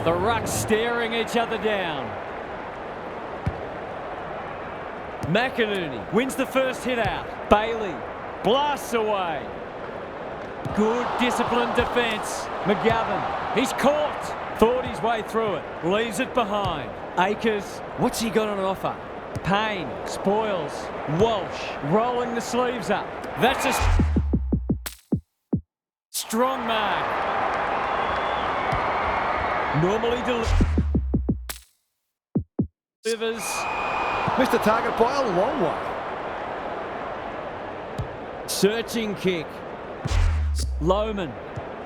The rucks staring each other down. McInerney wins the first hit out. Bailey blasts away. Good disciplined defence. McGovern, he's caught. Thought his way through it. Leaves it behind. Akers, what's he got on offer? Payne, spoils. Walsh, rolling the sleeves up. That's a strong mark. Normally delivers. Missed the target by a long way. Searching kick. Loman,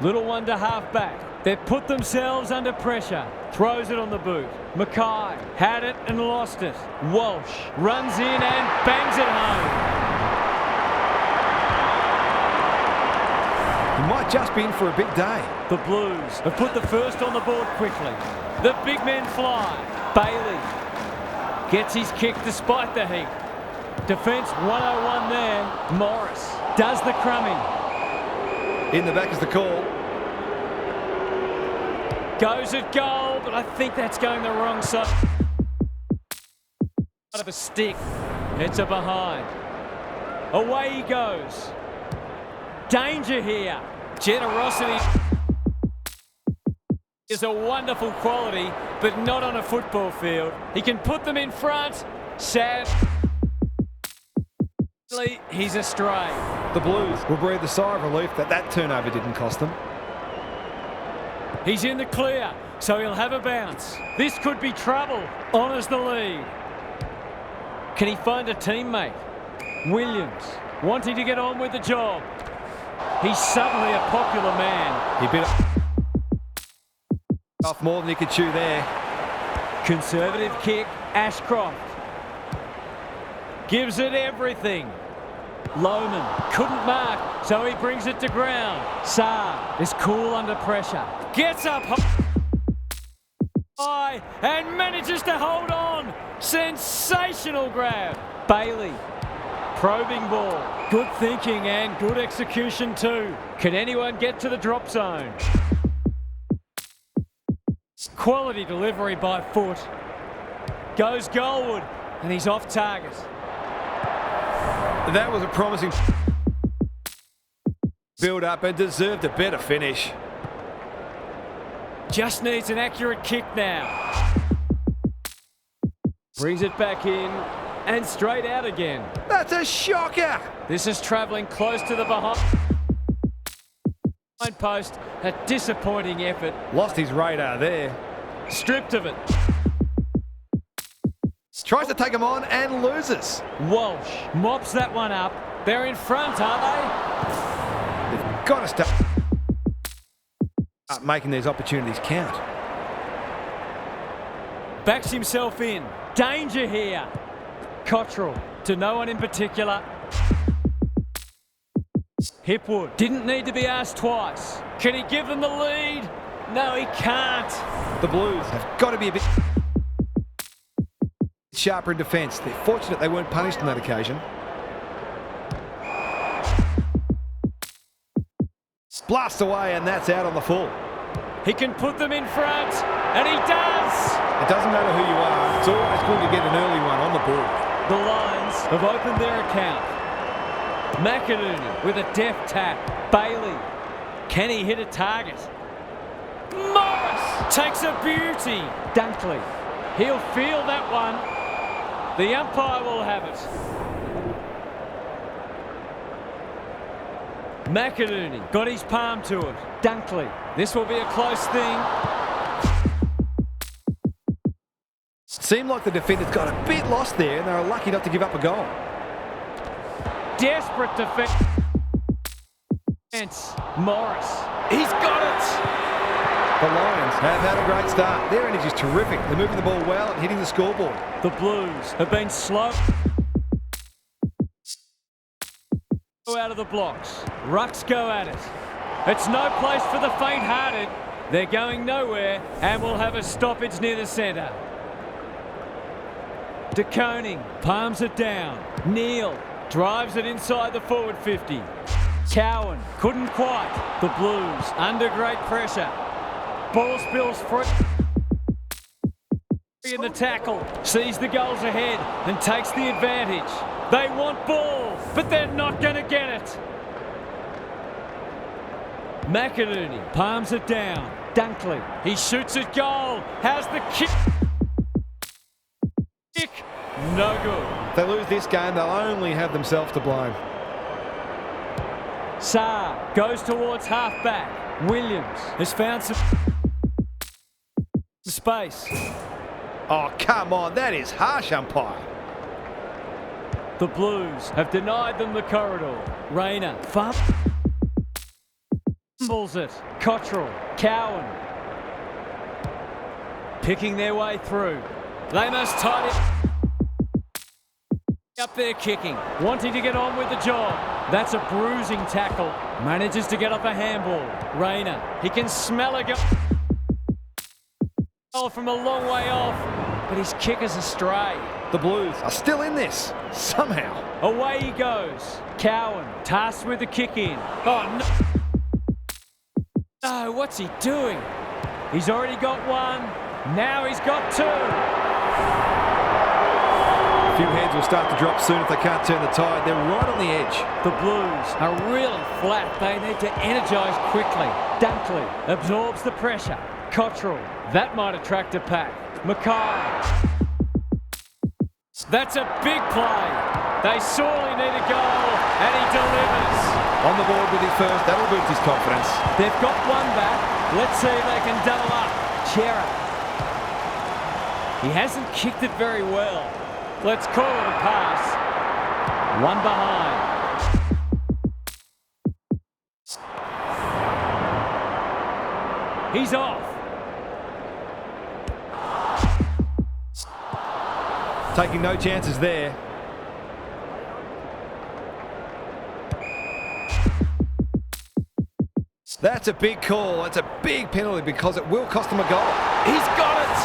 little one to half back. They've put themselves under pressure. Throws it on the boot. Mackay had it and lost it. Walsh runs in and bangs it home. He might just be in for a big day. The Blues have put the first on the board quickly. The big men fly. Bailey gets his kick despite the heat. Defence 101 there. Morris does the crumbing. In the back is the call. Goes at goal, but I think that's going the wrong side of a stick. It's a behind. Away he goes. Danger here. Generosity is a wonderful quality, but not on a football field. He can put them in front. Sadly, he's astray. The Blues will breathe a sigh of relief that turnover didn't cost them. He's in the clear, so he'll have a bounce. This could be trouble. Honours the lead. Can he find a teammate? Williams wanting to get on with the job. He's suddenly a popular man. He bit off more than he could chew there. Conservative kick, Ashcroft. Gives it everything. Loman couldn't mark, so he brings it to ground. Saar is cool under pressure. Gets up high and manages to hold on. Sensational grab. Bailey, probing ball. Good thinking and good execution too. Can anyone get to the drop zone? Quality delivery by foot. Goes goalward and he's off target. That was a promising build-up and deserved a better finish. Just needs an accurate kick now. Brings it back in and straight out again. That's a shocker! This is travelling close to the behind post. A disappointing effort. Lost his radar there. Stripped of it. Tries to take him on and loses. Walsh mops that one up. They're in front, are they? They've got to start making these opportunities count. Backs himself in. Danger here. Cottrell to no one in particular. Hipwood didn't need to be asked twice. Can he give them the lead? No, he can't. The Blues have got to be a bit sharper in defence. They're fortunate they weren't punished on that occasion. Blasts away and that's out on the full. He can put them in front, and he does! It doesn't matter who you are, it's always good to get an early one on the board. The Lions have opened their account. McInerney with a deft tap. Bailey, can he hit a target? Morris takes a beauty. Dunkley, he'll feel that one. The umpire will have it. McInerney got his palm to it. Dunkley, this will be a close thing. Seemed like the defenders got a bit lost there and they were lucky not to give up a goal. Desperate defense. Morris, he's got it. The Lions have had a great start. Their energy is terrific. They're moving the ball well and hitting the scoreboard. The Blues have been slow out of the blocks. Rucks go at it. It's no place for the faint-hearted. They're going nowhere and will have a stoppage near the centre. De Koning palms it down. Neal drives it inside the forward 50. Cowan couldn't quite. The Blues under great pressure. Ball spills free. in the tackle, sees the goals ahead and takes the advantage. They want ball, but they're not going to get it. McInerney palms it down. Dunkley, he shoots at goal. Has the kick. No good. If they lose this game, they'll only have themselves to blame. Saar goes towards half-back. Williams has found some space. Oh, come on, that is harsh, umpire. The Blues have denied them the corridor. Rayner fumbles it. Cottrell, Cowan, picking their way through. They must tidy up their kicking, wanting to get on with the job. That's a bruising tackle. Manages to get off a handball. Rayner, he can smell a goal from a long way off, but his kick is astray. The Blues are still in this, somehow. Away he goes. Cowan, tasked with the kick in. Oh, no. No, what's he doing? He's already got one. Now he's got two. A few heads will start to drop soon if they can't turn the tide. They're right on the edge. The Blues are really flat. They need to energise quickly. Dunkley absorbs the pressure. Cottrell, that might attract a pack. Mackay. That's a big play. They sorely need a goal, and he delivers. On the board with his first, that'll boost his confidence. They've got one back. Let's see if they can double up. Chera. He hasn't kicked it very well. Let's call it a pass. One behind. He's off. Taking no chances there. That's a big call. That's a big penalty because it will cost them a goal. He's got it.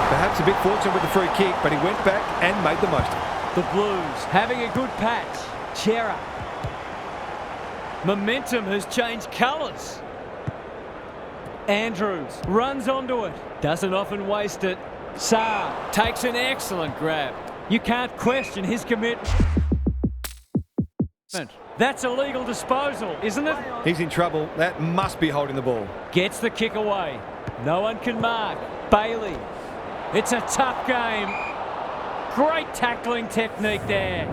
Perhaps a bit fortunate with the free kick, but he went back and made the most of it. The Blues having a good patch. Chera. Momentum has changed colours. Andrews runs onto it. Doesn't often waste it. Saar takes an excellent grab. You can't question his commitment. That's a legal disposal, isn't it? He's in trouble. That must be holding the ball. Gets the kick away. No one can mark. Bailey. It's a tough game. Great tackling technique there.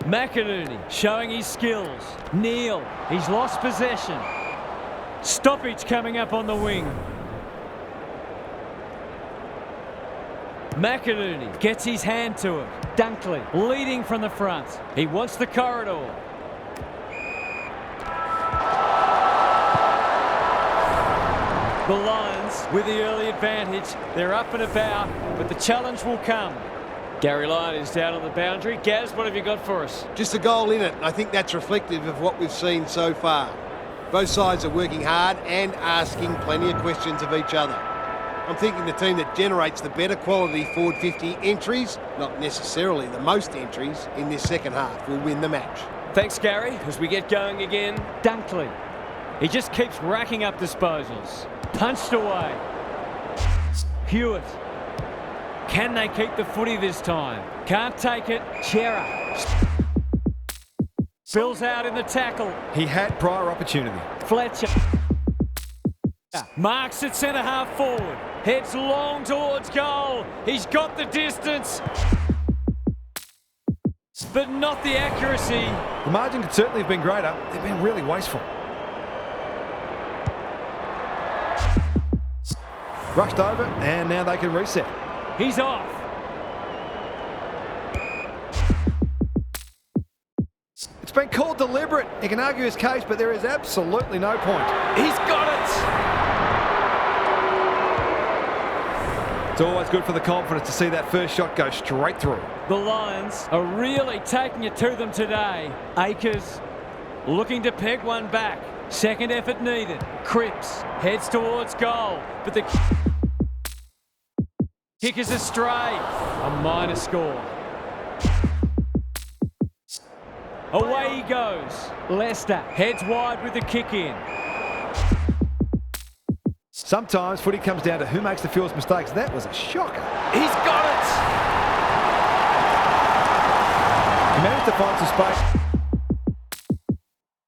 McInerney showing his skills. Neal, he's lost possession. Stoppage coming up on the wing. McInerney gets his hand to it. Dunkley leading from the front. He wants the corridor. The Lions with the early advantage. They're up and about, but the challenge will come. Gary Lyon is down on the boundary. Gaz, what have you got for us? Just a goal in it. I think that's reflective of what we've seen so far. Both sides are working hard and asking plenty of questions of each other. I'm thinking the team that generates the better quality forward 50 entries, not necessarily the most entries, in this second half will win the match. Thanks, Gary. As we get going again, Dunkley. He just keeps racking up disposals. Punched away. Hewitt. Can they keep the footy this time? Can't take it. Chera. Spills out in the tackle. He had prior opportunity. Fletcher. Marks at centre half forward. Heads long towards goal. He's got the distance, but not the accuracy. The margin could certainly have been greater. They've been really wasteful. Rushed over, and now they can reset. He's off. It's been called deliberate. He can argue his case, but there is absolutely no point. He's got it. It's always good for the confidence to see that first shot go straight through. The Lions are really taking it to them today. Akers looking to peg one back. Second effort needed. Cripps heads towards goal, but the kick is astray. A minor score. Away he goes. Leicester heads wide with the kick in. Sometimes footy comes down to who makes the fewest mistakes. That was a shocker. He's got it! He managed to find some space.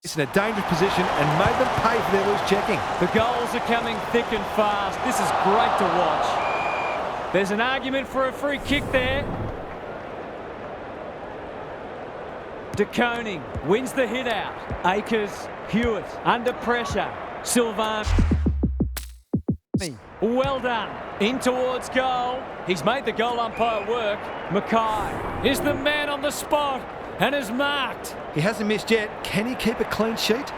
It's in a dangerous position and made them pay for their loose checking. The goals are coming thick and fast. This is great to watch. There's an argument for a free kick there. De Koning wins the hit out. Akers, Hewitt under pressure. Sylvain. Well done. In towards goal. He's made the goal umpire work. Mackay is the man on the spot and is marked. He hasn't missed yet. Can he keep a clean sheet?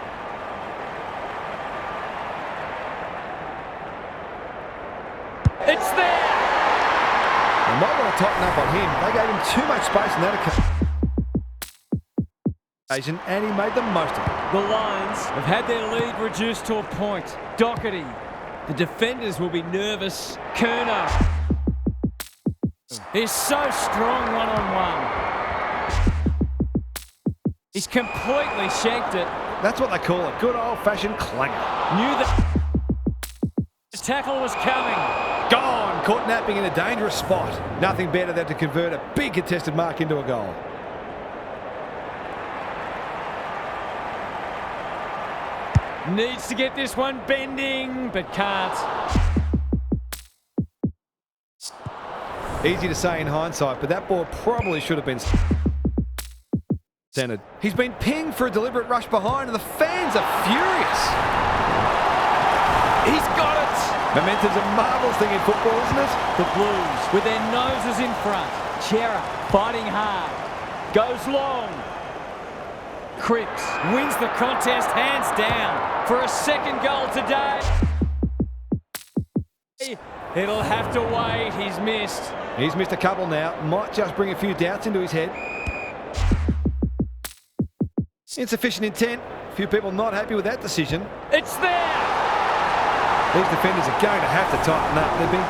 It's there. They might want to tighten up on him. They gave him too much space in that occasion, and he made the most of it. The Lions have had their lead reduced to a point. Doherty. The defenders will be nervous. Kerner is so strong one-on-one. He's completely shanked it. That's what they call a good old-fashioned clanger. Knew that the tackle was coming. Gone! Caught napping in a dangerous spot. Nothing better than to convert a big contested mark into a goal. Needs to get this one bending, but can't. Easy to say in hindsight, but that ball probably should have been centered. He's been pinged for a deliberate rush behind, and the fans are furious. He's got it! Momentum's a marvellous thing in football, isn't it? The Blues with their noses in front. Chera fighting hard. Goes long. Cripps wins the contest hands down for a second goal today. It'll have to wait. He's missed. He's missed a couple now. Might just bring a few doubts into his head. Insufficient intent. A few people not happy with that decision. It's there! These defenders are going to have to tighten up. They've been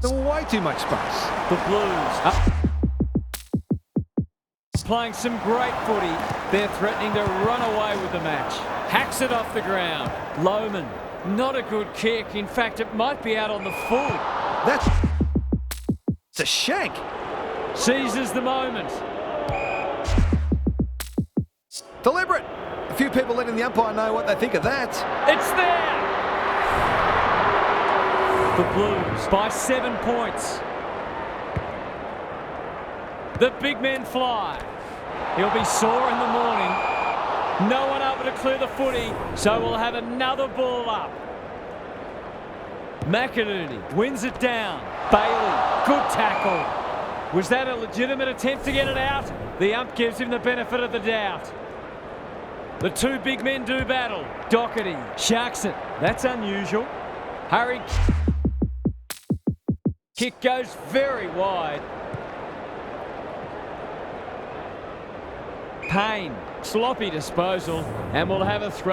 given way too much space. The Blues playing some great footy. They're threatening to run away with the match. Hacks it off the ground. Lohman, not a good kick. In fact, it might be out on the full. That's a shank. Seizes the moment. Deliberate. A few people letting the umpire know what they think of that. It's there! The Blues by 7 points. The big men fly. He'll be sore in the morning. No one able to clear the footy, so we'll have another ball up. McInerney wins it down. Bailey, good tackle. Was that a legitimate attempt to get it out? The ump gives him the benefit of the doubt. The two big men do battle. Doherty sharks it. That's unusual. Hurry. Kick goes very wide. Payne, sloppy disposal, and we'll have a throw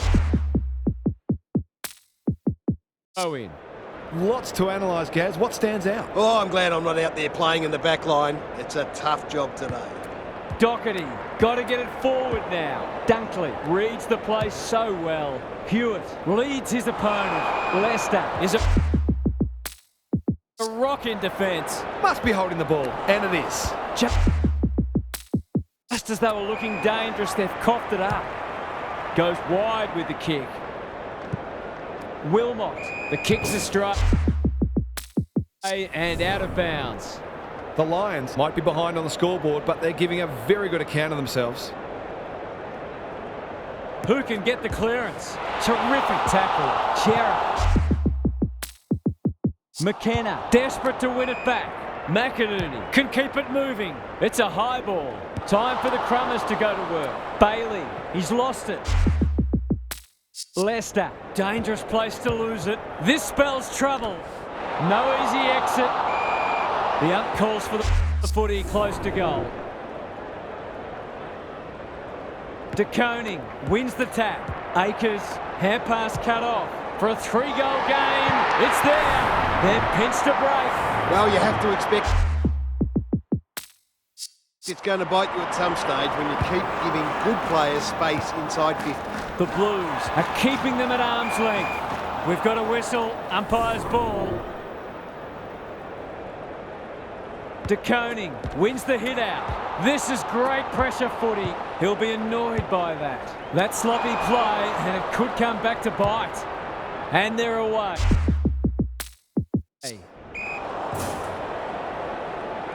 in. Lots to analyse, Gaz. What stands out? Oh, I'm glad I'm not out there playing in the back line. It's a tough job today. Doherty, got to get it forward now. Dunkley reads the play so well. Hewitt leads his opponent. Leicester is a rock in defence. Must be holding the ball, and it is. Just as they were looking dangerous, they've coughed it up. Goes wide with the kick. Wilmot, the kick's a strike. And out of bounds. The Lions might be behind on the scoreboard, but they're giving a very good account of themselves. Who can get the clearance? Terrific tackle. Chera. McKenna, desperate to win it back. McInerney can keep it moving. It's a high ball. Time for the Crummers to go to work. Bailey, he's lost it. Leicester, dangerous place to lose it. This spells trouble. No easy exit. The ump calls for the footy close to goal. De Koning wins the tap. Akers, hair pass cut off for a 3-goal game. It's there. They've pinched a break. Well, you have to expect it's going to bite you at some stage when you keep giving good players space inside 50. The Blues are keeping them at arm's length. We've got a whistle. Umpire's ball. De Koning wins the hit out. This is great pressure footy. He'll be annoyed by that. That sloppy play, and it could come back to bite. And they're away.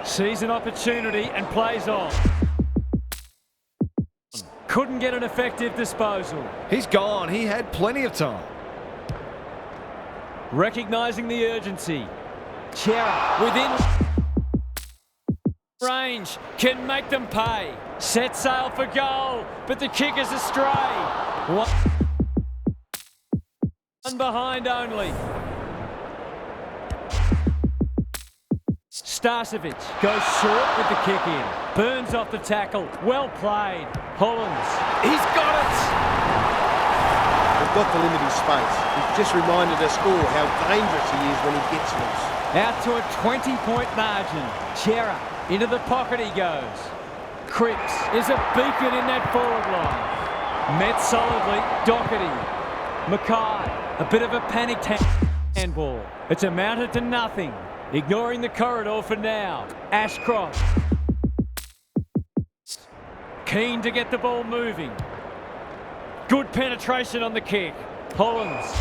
Sees an opportunity and plays on. Couldn't get an effective disposal. He's gone. He had plenty of time. Recognising the urgency. Chera within range, can make them pay. Set sail for goal, but the kick is astray. One behind only. Starcevic goes short with the kick in. Burns off the tackle. Well played. Hollands. He's got it! We've got to limit his space. He's just reminded us all how dangerous he is when he gets loose. Out to a 20-point margin. Chera into the pocket he goes. Cripps is a beacon in that forward line. Met solidly. Doherty. Mackay. A bit of a panicked handball. It's amounted to nothing. Ignoring the corridor for now. Ashcroft. Keen to get the ball moving. Good penetration on the kick. Hollands.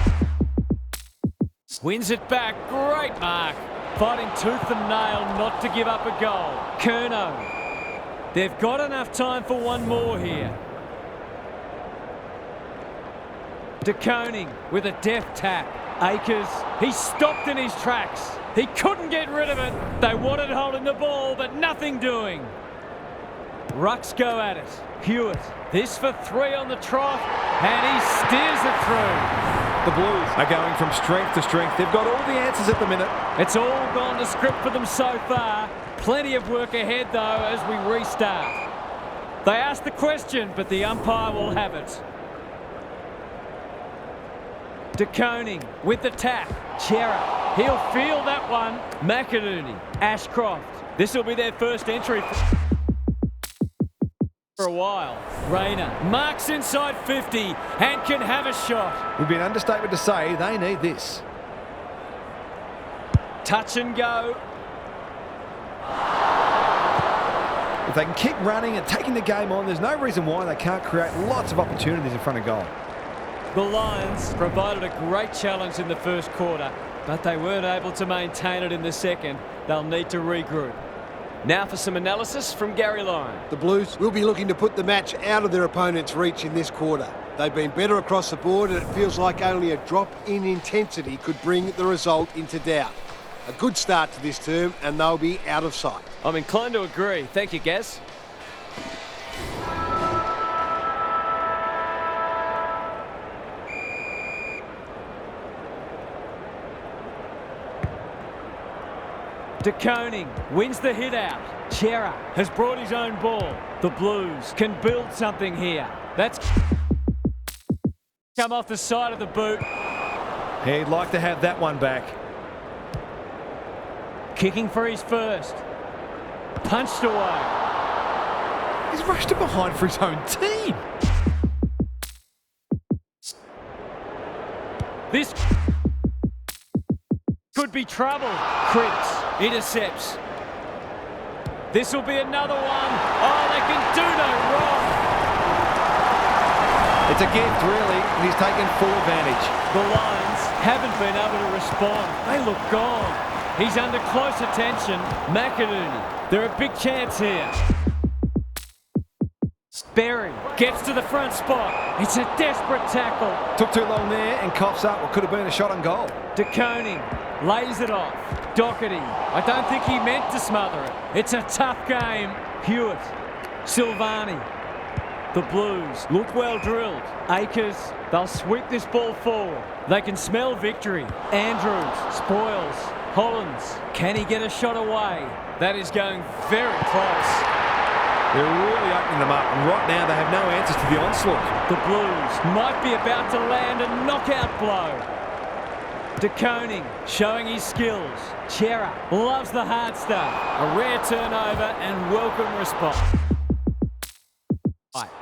Wins it back. Great mark. Fighting tooth and nail not to give up a goal. Curnow. They've got enough time for one more here. De Koning with a deft tap. Akers, he stopped in his tracks. He couldn't get rid of it. They wanted holding the ball, but nothing doing. Rucks go at it. Hewitt, this for 3 on the trot, and he steers it through. The Blues are going from strength to strength. They've got all the answers at the minute. It's all gone to script for them so far. Plenty of work ahead, though, as we restart. They asked the question, but the umpire will have it. De Koning with the tap. Chera, he'll feel that one. McInerney, Ashcroft. This will be their first entry for a while. Rayner marks inside 50 and can have a shot. Would be an understatement to say they need this. Touch and go. If they can keep running and taking the game on, there's no reason why they can't create lots of opportunities in front of goal. The Lions provided a great challenge in the first quarter, but they weren't able to maintain it in the second. They'll need to regroup. Now for some analysis from Gary Lyon. The Blues will be looking to put the match out of their opponent's reach in this quarter. They've been better across the board, and it feels like only a drop in intensity could bring the result into doubt. A good start to this term, and they'll be out of sight. I'm inclined to agree. Thank you, Gaz. De Koning wins the hit out. Chera has brought his own ball. The Blues can build something here. That's come off the side of the boot. He'd like to have that one back. Kicking for his first. Punched away. He's rushed it behind for his own team. This could be trouble. Cripps intercepts. This will be another one. Oh, they can do no wrong. It's a gift, really, and he's taken full advantage. The Lions haven't been able to respond. They look gone. He's under close attention. McInerney, they're a big chance here. Berry gets to the front spot. It's a desperate tackle. Took too long there and coughs up what could have been a shot on goal. De Koning lays it off. Doherty, I don't think he meant to smother it. It's a tough game. Hewitt, Silvani. The Blues look well drilled. Akers, they'll sweep this ball forward. They can smell victory. Andrews, Spoils, Hollands. Can he get a shot away? That is going very close. They're really opening them up, and right now they have no answers to the onslaught. The Blues might be about to land a knockout blow. De Koning showing his skills. Chera loves the hard stuff. A rare turnover and welcome response.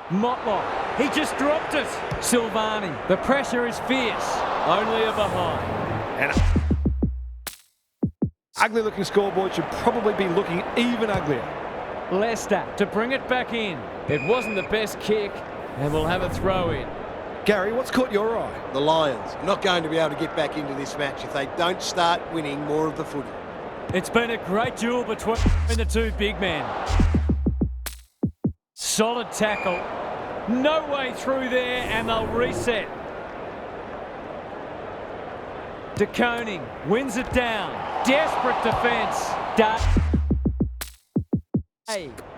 Motlop, he just dropped it. Silvani, the pressure is fierce. Only a behind. And ugly looking scoreboard should probably be looking even uglier. Leicester to bring it back in. It wasn't the best kick, and we'll have a throw in. Gary, what's caught your eye? The Lions are not going to be able to get back into this match if they don't start winning more of the footy. It's been a great duel between the two big men. Solid tackle. No way through there, and they'll reset. De Koning wins it down. Desperate defence.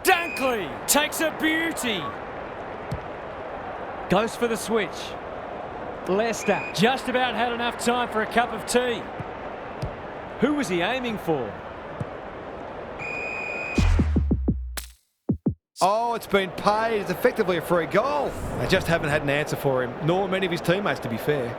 Dunkley takes a beauty. Goes for the switch. Leicester just about had enough time for a cup of tea. Who was he aiming for? Oh, it's been paid. It's effectively a free goal. They just haven't had an answer for him, nor many of his teammates, to be fair.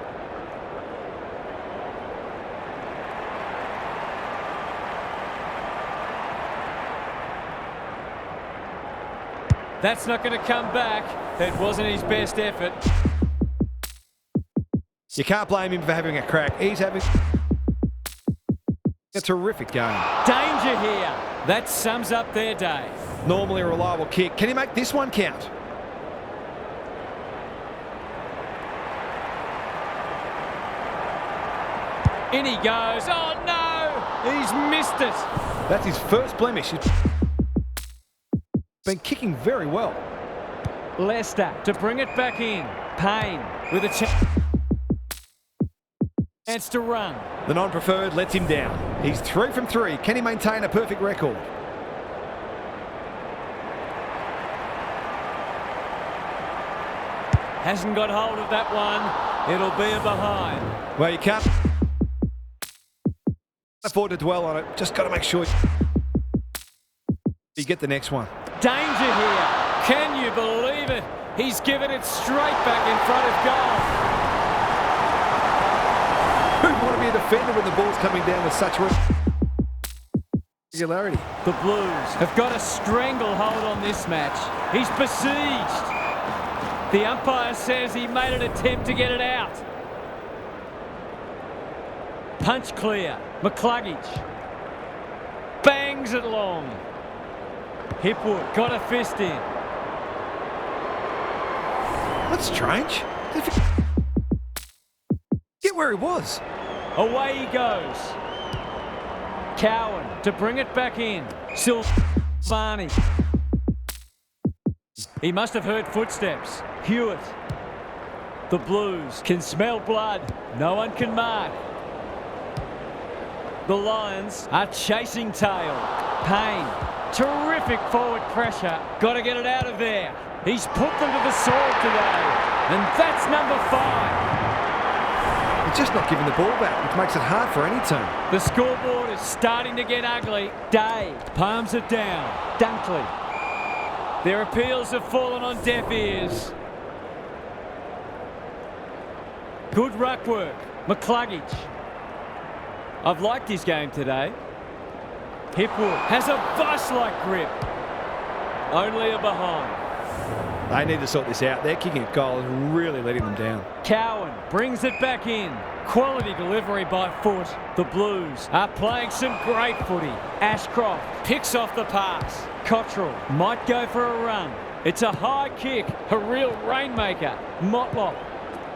That's not going to come back. It wasn't his best effort. You can't blame him for having a crack. He's having a terrific game. Danger here. That sums up their day. Normally a reliable kick. Can he make this one count? In he goes. Oh, no! He's missed it. That's his first blemish. He's been kicking very well. Leicester to bring it back in. Payne with a chance to run. The non-preferred lets him down. He's 3 from 3. Can he maintain a perfect record? Hasn't got hold of that one. It'll be a behind. Well, you can't afford to dwell on it. Just got to make sure you get the next one. Danger here. Can you believe it? He's given it straight back in front of goal. Who'd want to be a defender when the ball's coming down with such regularity? The Blues have got a stranglehold on this match. He's besieged. The umpire says he made an attempt to get it out. Punch clear. McCluggage bangs it long. Hipwood got a fist in. That's strange. Get where he was. Away he goes. Cowan to bring it back in. Silvani. He must have heard footsteps. Hewitt. The Blues can smell blood. No one can mark. The Lions are chasing tail. Payne. Terrific forward pressure. Got to get it out of there. He's put them to the sword today. And that's number 5. He's just not giving the ball back, which makes it hard for any team. The scoreboard is starting to get ugly. Day palms it down. Dunkley. Their appeals have fallen on deaf ears. Good ruck work. McCluggage. I've liked his game today. Hipwood has a vice-like grip. Only a behind. They need to sort this out. Their kicking at goal is really letting them down. Cowan brings it back in. Quality delivery by foot. The Blues are playing some great footy. Ashcroft picks off the pass. Cottrell might go for a run. It's a high kick, a real rainmaker. Motlop,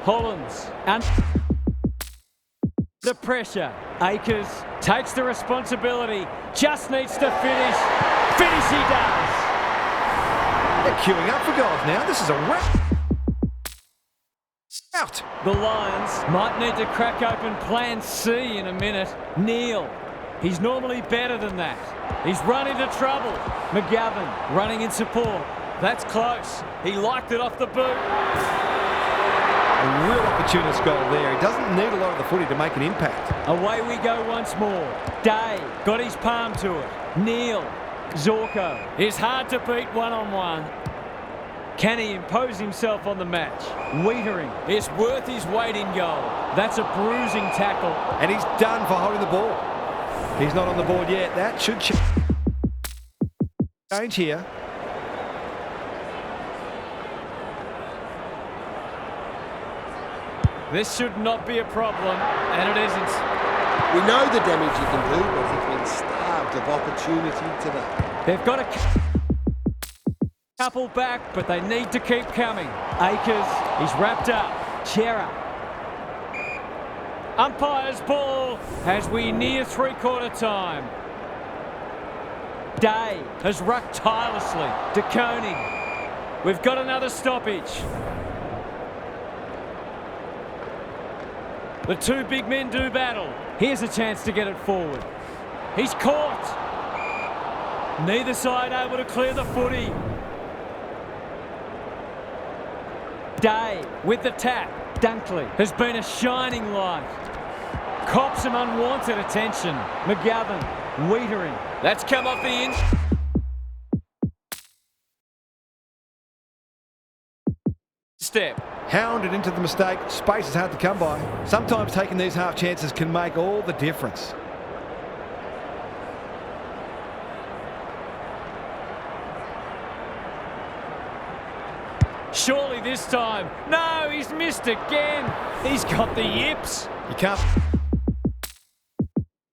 Hollands, and the pressure. Akers takes the responsibility, just needs to finish. Finish he does. They're queuing up for goals now. This is a wrap. Out. The Lions might need to crack open plan C in a minute. Neil, he's normally better than that. He's run into trouble. McGovern running in support. That's close. He liked it off the boot. A real opportunist goal there. He doesn't need a lot of the footy to make an impact. Away we go once more. Day got his palm to it. Neil, Zorko is hard to beat one-on-one. Can he impose himself on the match? Wiedering is worth his weight in goal. That's a bruising tackle. And he's done for holding the ball. He's not on the board yet. That should change here. This should not be a problem, and it isn't. We know the damage he can do, but he's been starved of opportunity today. They've got a couple back, but they need to keep coming. Akers, he's wrapped up. Chera. Umpire's ball as we near three-quarter time. Day has rucked tirelessly. De Koning. We've got another stoppage. The two big men do battle. Here's a chance to get it forward. He's caught. Neither side able to clear the footy. Day with the tap. Dunkley has been a shining light. Cops some unwanted attention. McGovern, Wiedering. That's come off the step. Hounded into the mistake. Space is hard to come by. Sometimes taking these half chances can make all the difference. Surely this time. No, he's missed again. He's got the yips. You can't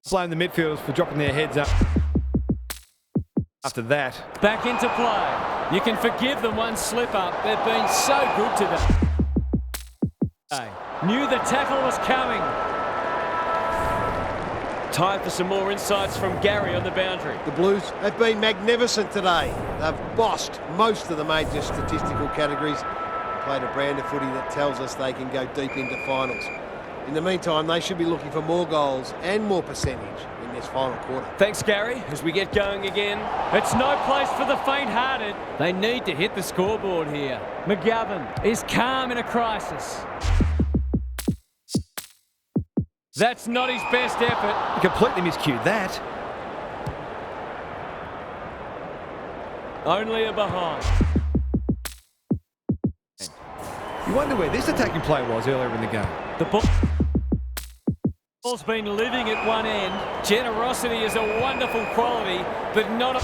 blame the midfielders for dropping their heads up after that. Back into play. You can forgive them one slip up. They've been so good to them. Knew the tackle was coming. Time for some more insights from Gary on the boundary. The Blues have been magnificent today. They've bossed most of the major statistical categories. Played a brand of footy that tells us they can go deep into finals. In the meantime, they should be looking for more goals and more percentage in this final quarter. Thanks, Gary. As we get going again, it's no place for the faint-hearted. They need to hit the scoreboard here. McGovern is calm in a crisis. That's not his best effort. He completely miscued that. Only a behind. You wonder where this attacking play was earlier in the game. The ball's been living at one end. Generosity is a wonderful quality, but not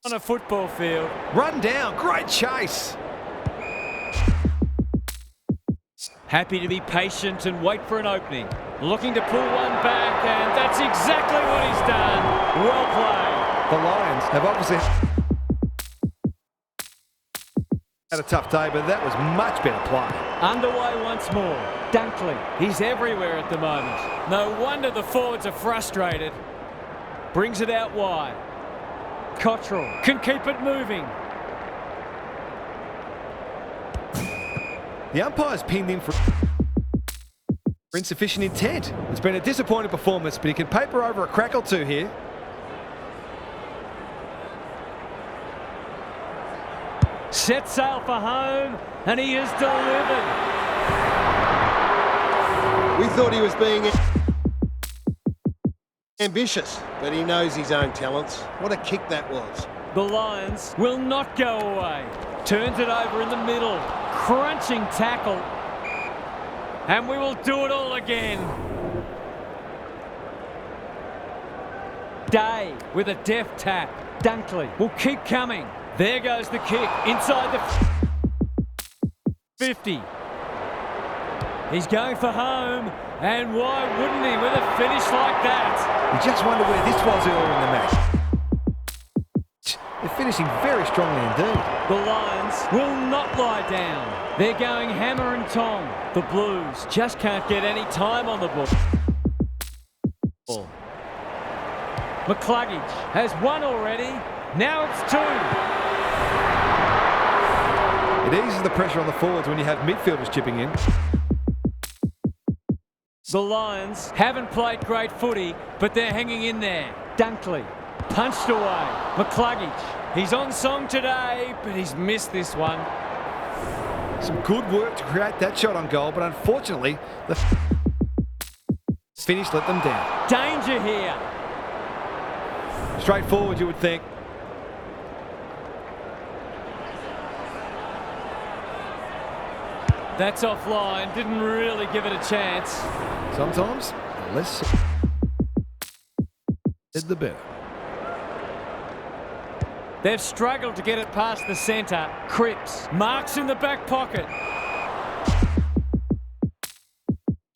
on a football field. Run down, great chase. Happy to be patient and wait for an opening. Looking to pull one back, and that's exactly what he's done. Well played. The Lions have obviously had a tough day, but that was much better play. Underway once more. Dunkley, he's everywhere at the moment. No wonder the forwards are frustrated. Brings it out wide. Cottrell can keep it moving. The umpire's pinned him for insufficient intent. It's been a disappointing performance, but he can paper over a crack or two here. Set sail for home, and he has delivered. We thought he was being ambitious, but he knows his own talents. What a kick that was. The Lions will not go away. Turns it over in the middle. Crunching tackle. And we will do it all again. Day with a deft tap. Dunkley will keep coming. There goes the kick inside the 50. He's going for home. And why wouldn't he with a finish like that? You just wonder where this was earlier in the match. They're finishing very strongly indeed. The Lions will not lie down. They're going hammer and tong. The Blues just can't get any time on the ball. McCluggage has one already. Now it's two. It eases the pressure on the forwards when you have midfielders chipping in. The Lions haven't played great footy, but they're hanging in there. Dunkley punched away. McCluggage, he's on song today, but he's missed this one. Some good work to create that shot on goal, but unfortunately, the finish let them down. Danger here. Straightforward, you would think. That's offline. Didn't really give it a chance. Sometimes, the less said, the better. They've struggled to get it past the centre. Cripps marks in the back pocket.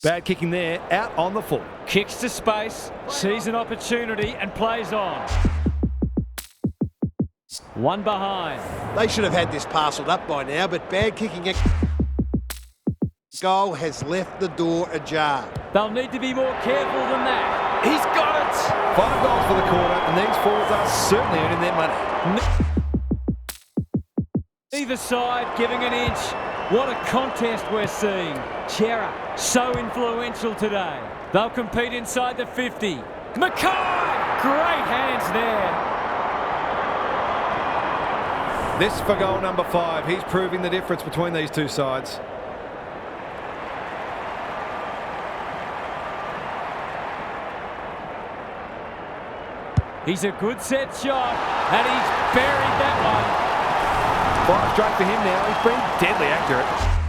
Bad kicking there, out on the full. Kicks to space, sees an opportunity and plays on. One behind. They should have had this parcelled up by now, but bad kicking a goal has left the door ajar. They'll need to be more careful than that. He's got it! 5 goals for the quarter, and these forwards are certainly earning their money. Either side giving an inch. What a contest we're seeing. Chera, so influential today. They'll compete inside the 50. Mackay! Great hands there. This for goal number 5. He's proving the difference between these two sides. He's a good set shot, and he's buried that one. 5 straight for him now. He's been deadly accurate.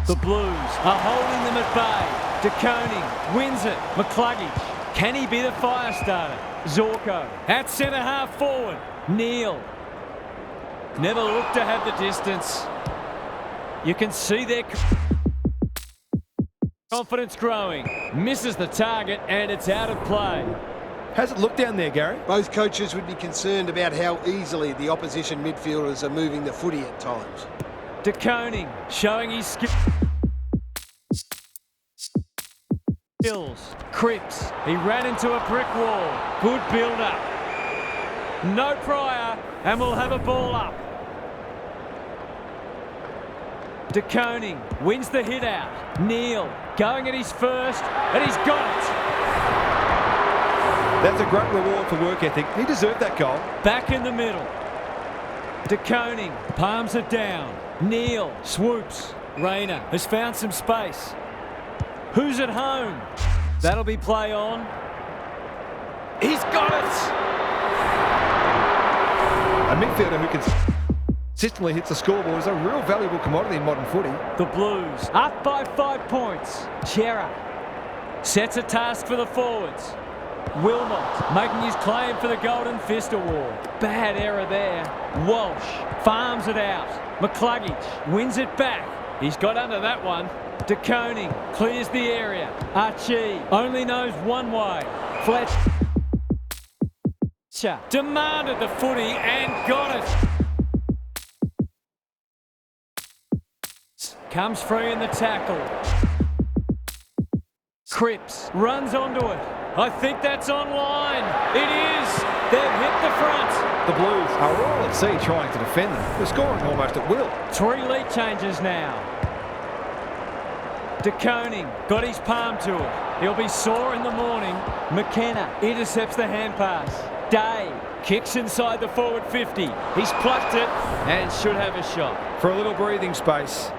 The Blues are holding them at bay. De Koning wins it. McCluggage. Can he be the fire starter? Zorko at centre half forward. Neil. Never looked to have the distance. You can see their confidence growing. Misses the target and it's out of play. How's it look down there, Gary? Both coaches would be concerned about how easily the opposition midfielders are moving the footy at times. De Koning showing his skills. Cripps, he ran into a brick wall. Good build-up. No prior, and we'll have a ball up. De Koning wins the hit out. Neil going at his first, and he's got it. That's a great reward for work ethic. He deserved that goal. Back in the middle. De Koning palms it down. Neil swoops. Rayner has found some space. Who's at home? That'll be play on. He's got it! A midfielder who consistently hits the scoreboard is a real valuable commodity in modern footy. The Blues up by 5 points. Chera sets a task for the forwards. Wilmot making his claim for the Golden Fist Award. Bad error there. Walsh farms it out. McCluggage wins it back. He's got under that one. De Koning clears the area. Archie only knows one way. Fletcher demanded the footy and got it. Comes free in the tackle. Cripps runs onto it. I think that's online. It is. They've hit the front. The Blues are all at sea trying to defend them. They're scoring almost at will. 3 lead changes now. De Koning got his palm to it. He'll be sore in the morning. McKenna intercepts the hand pass. Day kicks inside the forward 50. He's plucked it and should have a shot. For a little breathing space.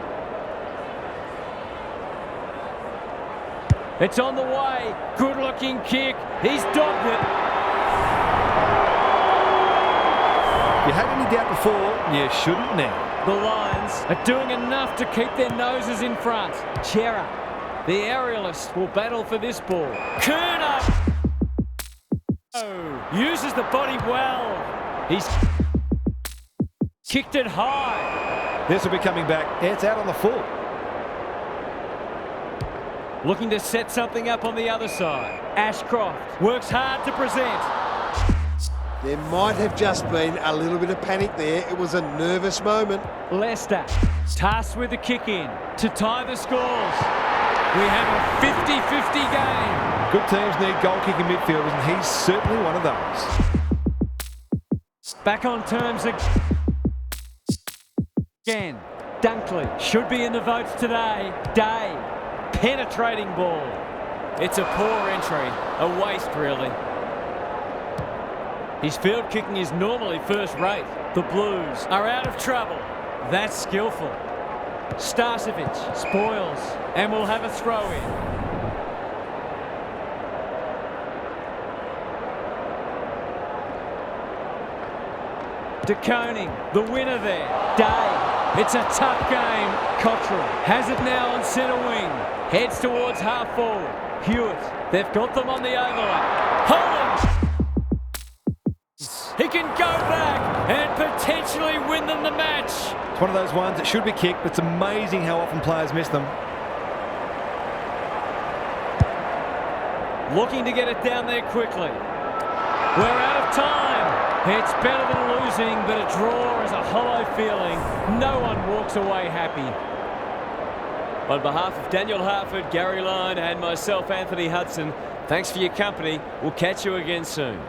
It's on the way. Good looking kick. He's dogged it. If you had any doubt before, you shouldn't now. The Lions are doing enough to keep their noses in front. Chera, the aerialist, will battle for this ball. Kerner uses the body well. He's kicked it high. This will be coming back. It's out on the full. Looking to set something up on the other side. Ashcroft works hard to present. There might have just been a little bit of panic there. It was a nervous moment. Leicester tasked with the kick in to tie the scores. We have a 50-50 game. Good teams need goal-kicking midfielders, and he's certainly one of those. Back on terms again. Dunkley should be in the votes today. Day, penetrating ball. It's a poor entry, a waste really. His field kicking is normally first rate. The Blues are out of trouble. That's skillful. Starcevic spoils and will have a throw in. De Koning, the winner there. Day, it's a tough game. Cottrell has it now on centre wing. Heads towards half forward. Hewitt, they've got them on the overlap. Holland! He can go back and potentially win them the match. It's one of those ones that should be kicked, but it's amazing how often players miss them. looking to get it down there quickly. We're out of time. It's better than losing, but a draw is a hollow feeling. No one walks away happy. On behalf of Daniel Harford, Gary Lyon and myself, Anthony Hudson, thanks for your company. We'll catch you again soon.